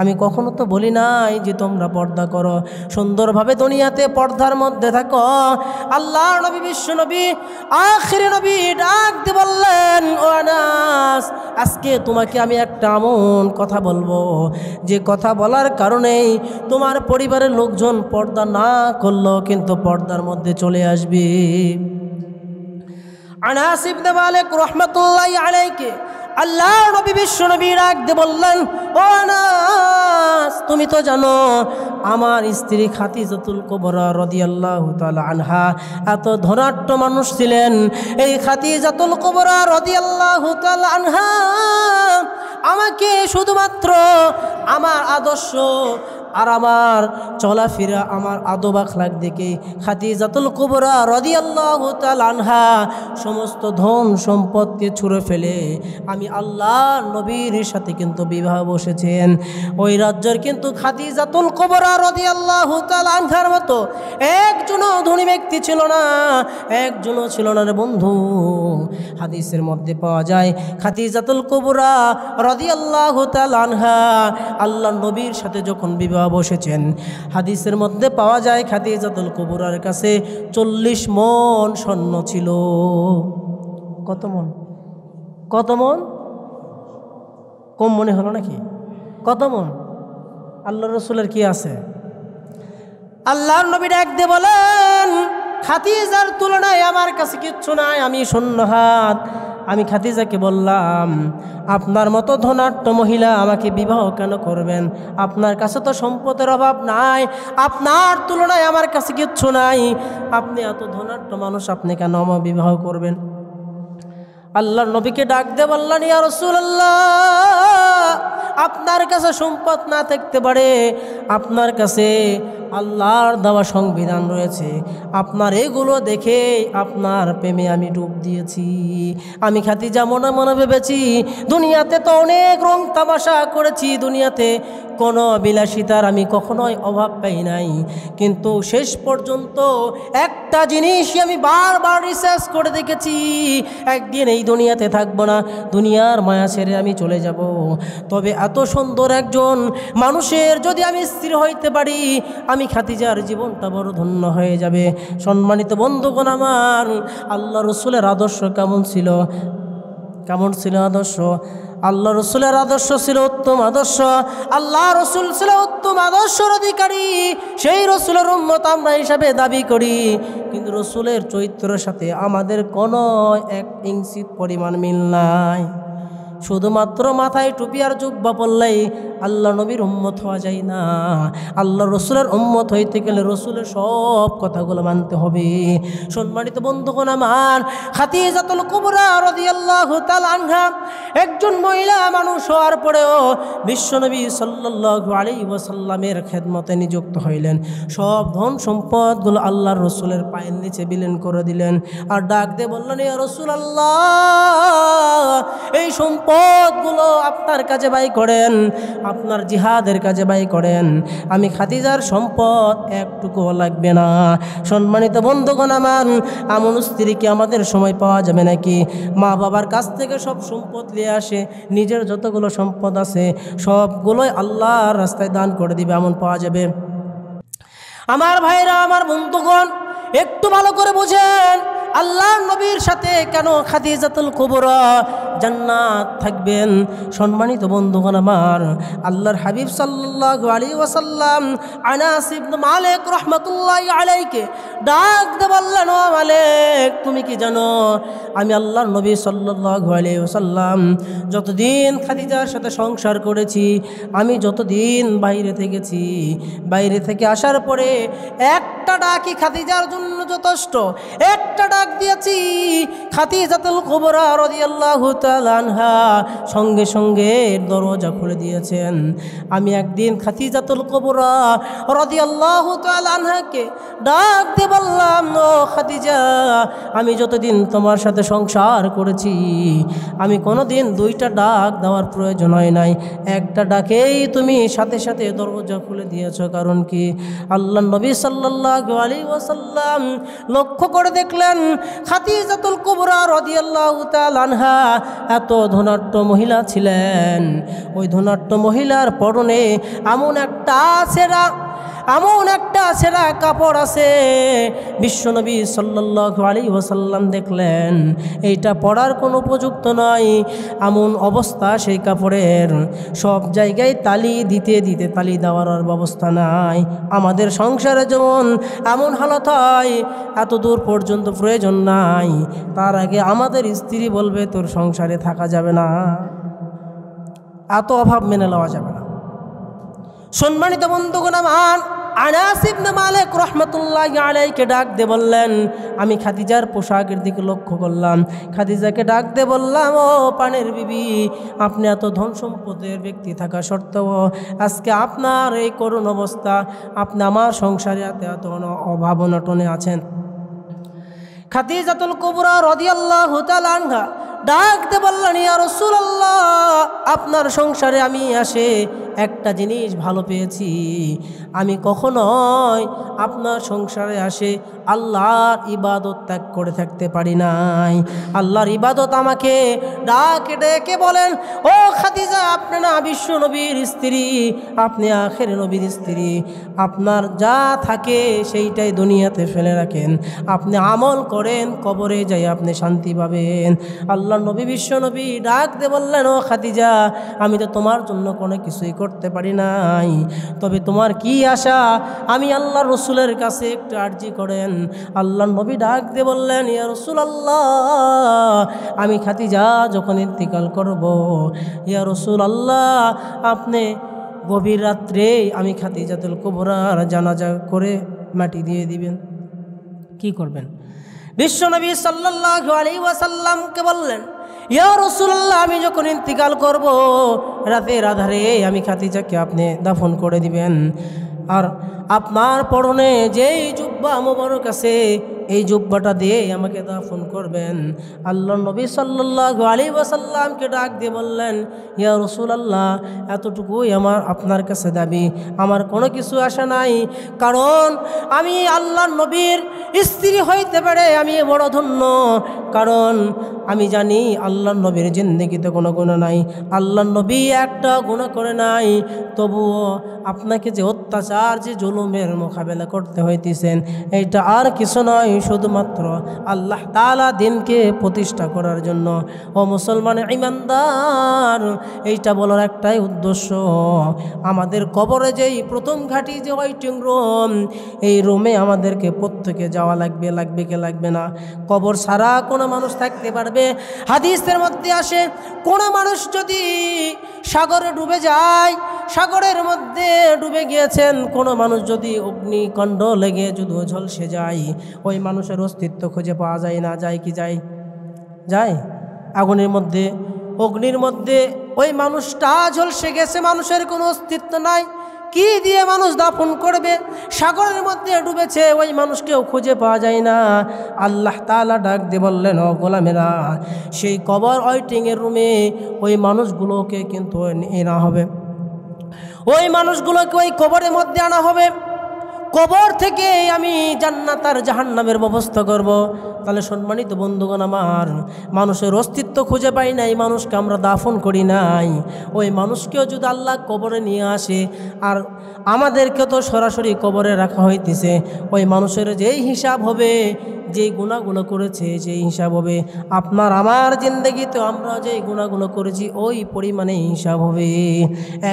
আমি কখনো তো বলি নাই যে তোমরা পর্দা করো, সুন্দরভাবে দুনিয়াতে পর্দার মধ্যে থাকো। আল্লাহর নবী, বিশ্ব নবী, আখির নবী ডাক দিয়ে বললেন, ও আনাস, আজকে তোমাকে আমি একটা এমন কথা বলবো, যে কথা বলার কারণেই তোমার পরিবারের লোকজন পর্দা না করলেও কিন্তু পর্দার মধ্যে চলে আসবে। আনাস ইবনে মালিক রাহমাতুল্লাহি আলাইহি আল্লাহ নবী বিশ্ব নবী রাখতে বললেন, ও আনাস, তুমি তো জানো আমার স্ত্রী খাদিজাতুল কুবরা রাদিয়াল্লাহু তাআলা আনহা এত ধনাঢ্য মানুষ ছিলেন। এই খাদিজাতুল কুবরা রাদিয়াল্লাহু তাআলা আনহা আমাকে শুধুমাত্র আমার আদর্শ আর আমার চলাফেরা, আমার আদব আখলাক দেখে খাদিজাতুল কুবরা রাদিয়াল্লাহু তাআলা আনহা সমস্ত ধন সম্পদকে ছুঁড়ে ফেলে আমি আল্লাহর নবীর সাথে কিন্তু বিবাহ বসেছেন। ওই রাজ্যের কিন্তু খাদিজাতুল কুবরা রাদিয়াল্লাহু তাআলা আনহার মতো একজনও ধনী ব্যক্তি ছিল না, একজনও ছিল না রে বন্ধু। হাদিসের মধ্যে পাওয়া যায় খাদিজাতুল কুবরা রাদিয়াল্লাহু তাআলা আনহা আল্লাহর নবীর সাথে যখন বিবাহ বসেছেন, হাদিসের মধ্যে পাওয়া যায় খাদিজাতুল কুবরার কাছে 40 মণ স্বর্ণ ছিল। কত মণ? কত মণ? কম মনে হলো নাকি? কত মণ? আল্লাহ রসুলের কি আছে? আল্লাহর নবী ডাক দিয়ে বলেন, খাদিজার তুলনায় আমার কাছে কিচ্ছু নাই, আমি শূন্য হাত। আমি খাদিজাকে বললাম, আপনার মতো ধনাঢ্য মহিলা আমাকে বিবাহ কেন করবেন? আপনার কাছে তো সম্পদের অভাব নাই, আপনার তুলনায় আমার কাছে কিচ্ছু নাই, আপনি এত ধনাঢ্য মানুষ, আপনি কেন আমার বিবাহ করবেন? আল্লাহর নবীকে ডাক দিয়ে বললেন, ইয়া রাসূলুল্লাহ, আপনার কাছে সম্পদ না থাকতে পারে, আপনার কাছে আল্লাহর দেওয়া সংবিধান রয়েছে, আপনার এগুলো দেখে আপনার প্রেমে আমি ডুব দিয়েছি। আমি খাদিজা মনে মনে ভেবেছি, দুনিয়াতে তো অনেক রং তামাশা করেছি, দুনিয়াতে কোনো বিলাসিতার আমি কখনোই অভাব পাই নাই, কিন্তু শেষ পর্যন্ত একটা জিনিসই আমি বারবার রিসার্চ করে দেখেছি, একদিন এই দুনিয়াতে থাকবো না, দুনিয়ার মায়া ছেড়ে আমি চলে যাব। তবে এত সুন্দর একজন মানুষের যদি আমি স্ত্রী হইতে পারি, আমি খাদিজার জীবনটা বড় ধন্য হয়ে যাবে। সম্মানিত বন্ধুগণ আমার, আল্লাহ রসুলের আদর্শ কেমন ছিল? কেমন ছিল আদর্শ? আল্লাহ রসুলের আদর্শ ছিল উত্তম আদর্শ। আল্লাহ রসুল ছিল উত্তম আদর্শের অধিকারী, সেই রসুলের উম্মত আমরা হিসাবে দাবি করি, কিন্তু রসুলের চরিত্রের সাথে আমাদের কোনো 1 ইঞ্চি পরিমাণ মিল নাই। শুধুমাত্র মাথায় টুপি আর জুব্বা পরলেই আল্লাহ নবীর উম্মত হওয়া যায় না। আল্লাহ রসুলের উম্মত হইতে গেলে রসুলের সব কথাগুলো মানতে হবে। সম্মানিত বন্ধুগণ আমার, খাদিজাতুল কুবরা রাদিয়াল্লাহু তাআলা আনহা একজন মহিলা মানুষ হওয়ার পরেও বিশ্বনবী সাল্লাল্লাহু আলাইহি ওয়াসাল্লামের খেদমতে নিযুক্ত হইলেন। সব ধন সম্পদগুলো আল্লাহর রসুলের পায়ের নিচে বিলীন করে দিলেন, আর ডাক দিয়ে বললেন, ইয়া রাসূলুল্লাহ, এই সম্পদগুলো আপনার কাজে ব্যয় করেন, আপনার জিহাদের কাজে ব্যয় করেন, আমি খাদিজার সম্পদ একটুকুও লাগবে না। সম্মানিত বন্ধুগণ আমার, এমন স্ত্রীকে আমাদের সময় পাওয়া যাবে নাকি? মা বাবার কাছ থেকে সব সম্পদ নিয়ে আসে, নিজের যতগুলো সম্পদ আছে সবগুলোই আল্লাহর রাস্তায় দান করে দিবে, এমন পাওয়া যাবে? আমার ভাইরা, আমার বন্ধুগণ, একটু ভালো করে বুঝেন, আল্লাহর নবীর সাথে কেন খাদিজাতুল কুবরা জান্নাত থাকবেন? সম্মানিত বন্ধুগণ আমার, আল্লাহর হাবিব সাল্লাল্লাহু আলাইহি ওয়াসাল্লাম আনাস ইবনে মালিক রাহমাতুল্লাহি আলাইহি ডাক দিয়ে বললেন, ও মালিক, তুমি কি জানো আমি আল্লাহর নবী সাল্লাল্লাহু আলাইহি ওয়াসাল্লাম যতদিন খাদিজার সাথে সংসার করেছি, আমি যতদিন বাইরে থেকেছি, বাইরে থেকে আসার পরে একটা ডাকই খাদিজার জন্য যথেষ্ট, একটা ডাক দিয়েছি, খাদিজাতুল কুবরা রাদিয়াল্লাহু তাআলা আনহা সঙ্গে সঙ্গে দরজা খুলে দিয়েছেন। আমি একদিন খাদিজাতুল কুবরা রাদিয়াল্লাহু তাআলা আনহাকে ডাক দিয়ে বললাম, ও খাদিজা, আমি যতদিন তোমার সাথে সংসার করেছি, আমি কোনোদিন 2টা ডাক দেওয়ার প্রয়োজন হয় নাই, একটা ডাকেই তুমি সাথে সাথে দরজা খুলে দিয়েছো। কারণ কি? আল্লাহর নবী সাল্লাল্লাহু আলাইহি ওয়াসাল্লাম লক্ষ্য করে দেখলেন খাদিজাতুল কুবরা রাদিয়াল্লাহু তাআলা আনহা এত ধনাঢ্য মহিলা ছিলেন, ওই ধনাঢ্য মহিলার পরনে এমন একটা ছেঁড়া এমন একটা ছেঁড়া কাপড় আছে, বিশ্বনবী সাল্লাল্লাহু আলাইহি ওয়াসাল্লাম দেখলেন এইটা পরার কোনো উপযুক্ত নয়। এমন অবস্থা সেই কাপড়ের, সব জায়গায় তালি দিতে দিতে তালি দেওয়ার আর ব্যবস্থা নাই। আমাদের সংসারে যেমন এমন হালত হয়, এত দূর পর্যন্ত প্রয়োজন নাই, তার আগে আমাদের স্ত্রী বলবে তোর সংসারে থাকা যাবে না, এত অভাব মেনে নেওয়া যাবে না। সম্মানিত বন্ধুগণ আমার, আনাস ইবনে মালিক রাহমাতুল্লাহি আলাইহিকে ডাক দিয়ে বললেন, আমি খাদিজার পোশাকের দিকে লক্ষ্য করলাম, খাদিজাকে ডাক দিয়ে বললাম, ও পানের বিবি, আপনি এত ধন সম্পদের ব্যক্তি থাকা সত্ত্বেও আজকে আপনার এই করুণ অবস্থা, আপনি আমার সংসারে এত অভাব অনটনে আছেন। খাদিজাতুল কুবরা রাদিয়াল্লাহু তাআলা আনহা ডাক দিয়ে বললেন, ইয়া রাসূলুল্লাহ, আপনার সংসারে আমি আসে একটা জিনিস ভালো পেয়েছি, আমি কখনোই আপনার সংসারে আসে আল্লাহর ইবাদত ত্যাগ করে থাকতে পারি নাই। আল্লাহর ইবাদত আমাকে ডাকে ডেকে বলেন, ও খাদিজা, আপনি না বিশ্ব নবীর স্ত্রী, আপনি আখের নবীর স্ত্রী, আপনার যা থাকে সেইটাই দুনিয়াতে ফেলে রাখেন, আপনি আমল করেন, কবরে যাই আপনি শান্তি পাবেন। আল্লাহ নবী বিশ্ব নবী ডাক দিয়ে বললেন, ও খাদিজা, আমি তো তোমার জন্য কোনো কিছুই করতে পারি নাই, তবে তোমার কি আশা, আমি আল্লাহ রসুলের কাছে একটু আর্জি করেন। আল্লাহ নবী ডাক দিয়ে বললেন, ইয়া রাসূলুল্লাহ, আমি খাদিজা যখন ইন্তিকাল করব, ইয়া রাসূলুল্লাহ, আপনি গভীর রাত্রে আমি খাদিজাতুল কুবরার জানাজা করে মাটি দিয়ে দিবেন। কি করবেন? বিশ্বনবী সাল্লাল্লাহু আলাইহি ওয়াসাল্লামকে বললেন, ইয়া রাসূলুল্লাহ, আমি যখন ইন্তিকাল করব, রাতের আধারে আমি খাদিজাকে আপনি দাফন করে দিবেন, আর আপনার পরনে যেই জুব্বা মোবারক আছে এই জুব্বাটা দিয়ে আমাকে দাফন করবেন। আল্লাহ নবী সাল্লাল্লাহু আলাইহি ওয়াসাল্লামকে ডাক দিয়ে বললেন, ইয়া রাসূলুল্লাহ, এতটুকুই আমার আপনার কাছে দাবি, আমার কোনো কিছু আশা নাই, কারণ আমি আল্লাহ নবীর স্ত্রী হইতে পারে আমি বড় ধন্য, কারণ আমি জানি আল্লাহ নবীর জিন্দেগিতে কোনো গুনাহ নাই, আল্লাহ নবী একটা গুনাহ করে নাই, তবুও আপনাকে যে অত্যাচার, যে জুলুমের মোকাবেলা করতে হইতেছেন, এইটা আর কিছু নয়, শুধুমাত্র আল্লাহ তাআলা দিনকে প্রতিষ্ঠা করার জন্য। ও মুসলমান ঈমানদার, এইটা বলার একটাই উদ্দেশ্য, আমাদের কবরে যেই প্রথম ঘাঁটি, যে ওয়েটিং রুম, এই রুমে আমাদেরকে প্রত্যেকে যাওয়া লাগবে, লাগবে কি লাগবে না? কবর ছাড়া কোনো মানুষ থাকতে পারবে? হাদিসের মধ্যে আসে, কোনো মানুষ যদি সাগরে ডুবে যায়, সাগরের মধ্যে ডুবে গিয়েছেন, কোনো মানুষ যদি অগ্নিকাণ্ড লেগে যদি ঝলসে যায়, ওই মানুষের অস্তিত্ব খুঁজে পাওয়া যায় না? যায় কি যায়? যায়। আগুনের মধ্যে, অগ্নির মধ্যে ওই মানুষটা ঝলসে গেছে, মানুষের কোনো অস্তিত্ব নাই, কি দিয়ে মানুষ দাফন করবে? সাগরের মধ্যে ডুবেছে, ওই মানুষকেও খুঁজে পাওয়া যায় না। আল্লাহ তাআলা ডাক দিয়ে বললেন, ও গোলামেরা, সেই কবর ওয়েটিংয়ের রুমে ওই মানুষগুলোকে কিন্তু আনা হবে, ওই মানুষগুলোকে ওই কবরের মধ্যে আনা হবে, কবর থেকে আমি জান্নাত আর জাহান্নামের ব্যবস্থা করব। তাহলে সম্মানিত বন্ধুগণ আমার, মানুষের অস্তিত্ব খুঁজে পাই নাই, মানুষকে আমরা দাফন করি নাই, ওই মানুষকেও যদি আল্লাহ কবরে নিয়ে আসে, আর আমাদেরকে তো সরাসরি কবরে রাখা হইতেছে, ওই মানুষের যেই হিসাব হবে, যেই গুনাহগুলো করেছে সেই হিসাব হবে। আপনার আমার জিন্দেগিতে আমরা যেই গুনাহগুলো করেছি ওই পরিমাণে হিসাব হবে।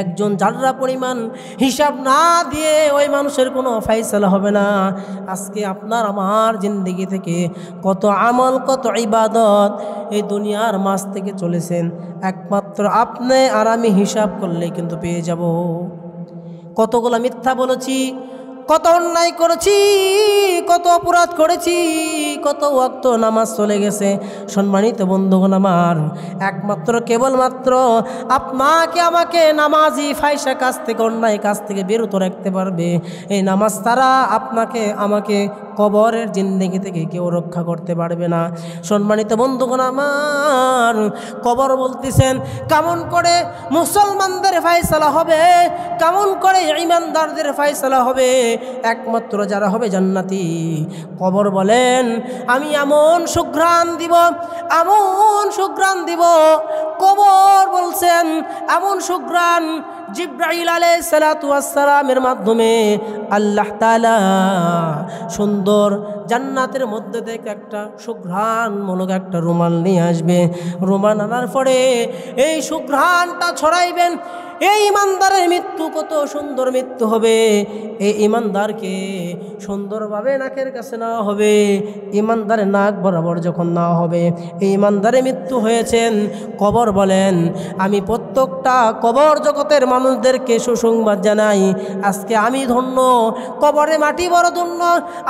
একজন জাররা পরিমাণ হিসাব না দিয়ে ওই মানুষের কোনো ফায়সালা হবে না। আজকে আপনার আমার জিন্দেগি থেকে কত আমল, কত ইবাদত এই দুনিয়ার মাঝ থেকে চলেছেন, একমাত্র আপনি আর আমি হিসাব করলে কিন্তু পেয়ে যাব। কতগুলো মিথ্যা বলেছি, কত অন্যায় করেছি, কত অপরাধ করেছি, কত ওয়াক্ত নামাজ চলে গেছে। সম্মানিত বন্ধুগণ আমার, একমাত্র কেবলমাত্র আপনাকে আমাকে নামাজি ফায়সা কাজ থেকে, অন্যায় কাজ থেকে বিরত রাখতে পারবে। এই নামাজ তারা আপনাকে আমাকে কবরের জিন্দেগি থেকে কেউ রক্ষা করতে পারবে না। সম্মানিত বন্ধুগণ আমার, কবর বলতেছেন কেমন করে মুসলমানদের ফায়সালা হবে, কেমন করে ঈমানদারদের ফায়সালা হবে? একমাত্র যারা হবে জান্নাতি। কবর বলেন, আমি এমন সুঘ্রাণ দিব, এমন সুঘ্রাণ দিব। কবর বলছেন এমন সুঘ্রাণ জিবরাইল আলাইহিস সালাতু ওয়াস সালামের মাধ্যমে আল্লাহ তাআলা সুন্দর জান্নাতের মধ্যে থেকে একটা সুঘ্রাণমূলক একটা রুমাল নিয়ে আসবে। রুমাল আনার পরে এই সুঘ্রাণটা ছড়াইবেন। এই ইমানদারের মৃত্যু কত সুন্দর মৃত্যু হবে। এই ইমানদারকে সুন্দরভাবে নাকের কাছে নেওয়া হবে। ইমানদারের নাক বরাবর যখন নেওয়া হবে, এই ইমানদারের মৃত্যু হয়েছেন, কবর বলেন, আমি প্রত্যেকটা কবর জগতের মানুষদেরকে সুসংবাদ জানাই, আজকে আমি ধন্য, কবরে মাটি বড় ধন্য।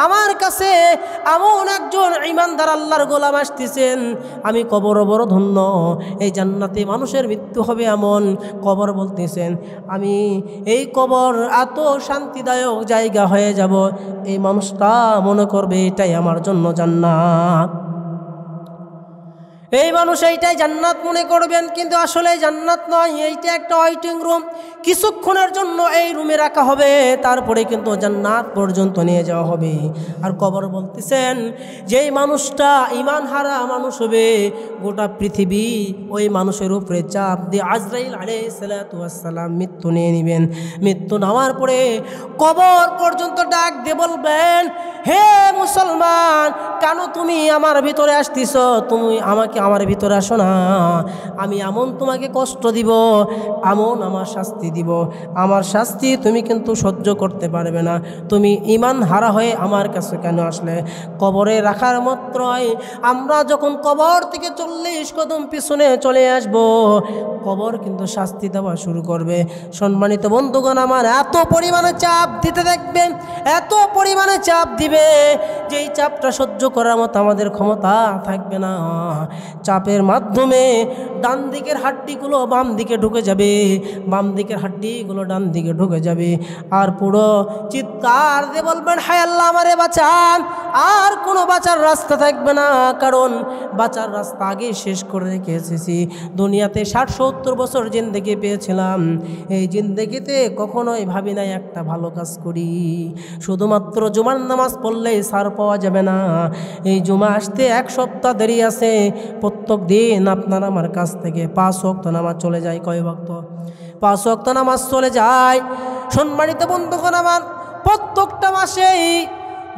আমার কাছে এমন একজন ইমানদার আল্লাহর গোলাম আসতেছেন, আমি কবরও বড় ধন্য। এই জান্নাতে মানুষের মৃত্যু হবে এমন কবর বলতেছেন, আমি এই কবর এত শান্তিদায়ক জায়গা হয়ে যাব, এই মানুষটা মনে করবে এটাই আমার জন্য জান্নাত। এই মানুষ এইটাই জান্নাত মনে করবেন, কিন্তু আসলে জান্নাত নয়, এইটা একটা ওয়েটিং রুম। কিছুক্ষণের জন্য এই রুমে রাখা হবে, তারপরে কিন্তু জান্নাত পর্যন্ত নিয়ে যাওয়া হবে। আর কবর বলতেছেন, যেই মানুষটা ঈমান হারা মানুষ হবে, গোটা পৃথিবী ওই মানুষের উপরে চাপ দিয়ে আজরাইল আলাইহিস সালাতু ওয়াস সালাম মৃত্যু নিয়ে নেবেন। মৃত্যু নেওয়ার পরে কবর পর্যন্ত ডাক দিয়ে বলবেন, হে মুসলমান, কেন তুমি আমার ভিতরে আসতেছ? তুমি আমাকে আমার ভিতরে আসো না, আমি এমন তোমাকে কষ্ট দিব, এমন আমার শাস্তি দিব, আমার শাস্তি তুমি কিন্তু সহ্য করতে পারবে না। তুমি ঈমান হারা হয়ে আমার কাছে কেন আসলে? কবরে রাখার মাত্রই আমরা যখন কবর থেকে 40 কদম পিছনে চলে আসব, কবর কিন্তু শাস্তি দেওয়া শুরু করবে। সম্মানিত বন্ধুগণ আমার, এত পরিমাণে চাপ দিতে দেখবেন, এত পরিমাণে চাপ দিবে, যেই চাপটা সহ্য করার মতো আমাদের ক্ষমতা থাকবে না। চাপের মাধ্যমে ডান দিকের হাড্ডিগুলো বাম দিকে ঢুকে যাবে, বাম দিকের হাড্ডিগুলো ডান দিকে ঢুকে যাবে, আর পুরো চিৎকার দিয়ে বলবেন, হায় আল্লাহ আমারে বাঁচান। আর কোনো বাঁচার রাস্তা থাকবে না, কারণ বাঁচার রাস্তা আগে শেষ করে রেখে এসেছি। দুনিয়াতে 60-70 বছর জিন্দেগি পেয়েছিলাম, এই জিন্দেগিতে কখনোই ভাবি নাই একটা ভালো কাজ করি। শুধুমাত্র জুমার নামাজ পড়লেই সার পাওয়া যাবে না, এই জুমা আসতে 1 সপ্তাহ দেরি আছে। প্রত্যেক দিন আপনার আমার কাছ থেকে 5 ওয়াক্ত নামাজ চলে যায়। কয় ওয়াক্ত? 5 ওয়াক্ত নামাজ চলে যায়। সম্মানিত বন্ধুগণ আমার, প্রত্যেকটা মাসেই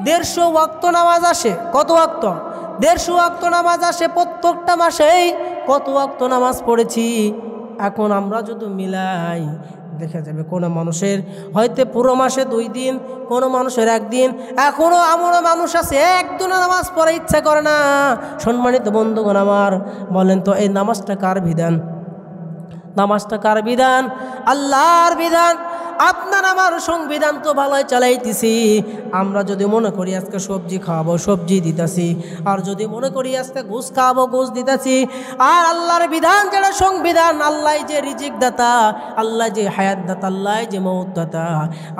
150 ওয়াক্ত নামাজ আসে। কত ওয়াক্ত? 150 ওয়াক্ত নামাজ আসে প্রত্যেকটা মাসেই। কত ওয়াক্ত নামাজ পড়েছি? এখন আমরা যদি মিলাই দেখা যাবে কোনো মানুষের হয়তো পুরো মাসে 2 দিন, কোনো মানুষের 1 দিন। এখনও এমনও মানুষ আছে একদিনও নামাজ পড়ার ইচ্ছা করে না। সম্মানিত বন্ধুগণ আমার, বলেন তো এই নামাজটা কার বিধান? নামাজটা কার বিধান? আল্লাহর বিধান। আপনার আমার সংবিধান তো ভালোই চালাইতেছি। আমরা যদি মনে করি আজকে সবজি খাওয়াবো, সবজি দিতেছি, আর যদি মনে করি আজকে ঘুষ খাওয়াবো, ঘুষ দিতেছি। আর আল্লাহর বিধান যেটা সংবিধান, আল্লাহ যে রিজিক দাতা, আল্লাহ যে হায়াত দাতা, আল্লাহ যে মৌত দাতা,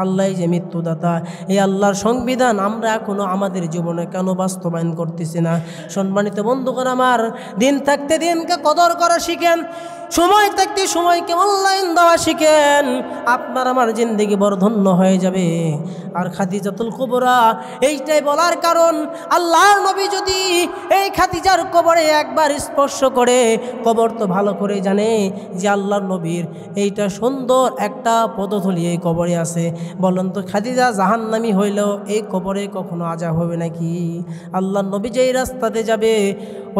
আল্লাহ যে মৃত্যু দাতা, এই আল্লাহর সংবিধান আমরা এখনো আমাদের জীবনে কেন বাস্তবায়ন করতেছি না? সম্মানিত বন্ধুগণ আমার, দিন থাকতে দিনকে কদর করা শিখেন, সময় থাকতে সময়কে মূল্যায়ন দেওয়া শিখেন, আপনার আমার জিন্দেগি বড় ধন্য হয়ে যাবে। আর খাদিজাতুল কুবরা এইটাই বলার কারণ, আল্লাহর নবী যদি এই খাদিজার কবরে একবার স্পর্শ করে, কবর তো ভালো করে জানে যে আল্লাহর নবীর এইটা সুন্দর একটা পদধূলি এই কবরে আছে। বলেন তো খাদিজা জাহান্নামী হইলেও এই কবরে কখনো আযাব হবে নাকি? আল্লাহর নবী যেই রাস্তাতে যাবে,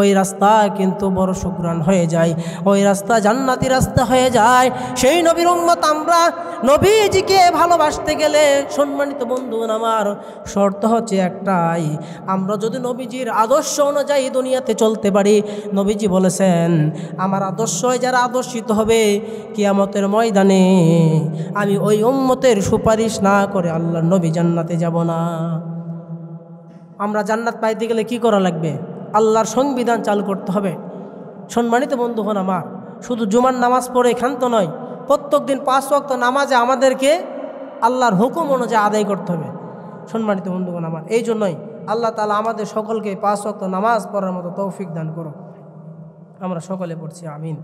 ওই রাস্তা কিন্তু বড় শুকরান হয়ে যায়, ওই রাস্তা জান্নাতি রাস্তা হয়ে যায়। সেই নবীর উম্মত আমরা, নবীজিকে ভালোবাসতে গেলে সম্মানিত বন্ধুগণ আমার, শর্ত হচ্ছে একটাই, আমরা যদি নবীজির আদর্শ অনুযায়ী দুনিয়াতে চলতে পারি। নবীজি বলেছেন, আমার আদর্শ যারা আদর্শিত হবে কিয়ামতের ময়দানে, আমি ওই উম্মতের সুপারিশ না করে আল্লাহর নবী জান্নাতে যাব না। আমরা জান্নাত পাইতে গেলে কি করা লাগবে? আল্লাহর সংবিধান চালু করতে হবে। সম্মানিত বন্ধুগণ আমার, শুধু জুমার নামাজ পড়ে ক্ষান্ত নয়, প্রত্যেক দিন 5 ওয়াক্ত নামাজে আমাদেরকে আল্লাহর হুকুম অনুযায়ী আদায় করতে হবে। সম্মানিত বন্ধুগণ আমার, এই জন্যই আল্লাহ তাআলা আমাদের সকলকে 5 ওয়াক্ত নামাজ পড়ার মতো তৌফিক দান করো। আমরা সকলে পড়ছি আমিন।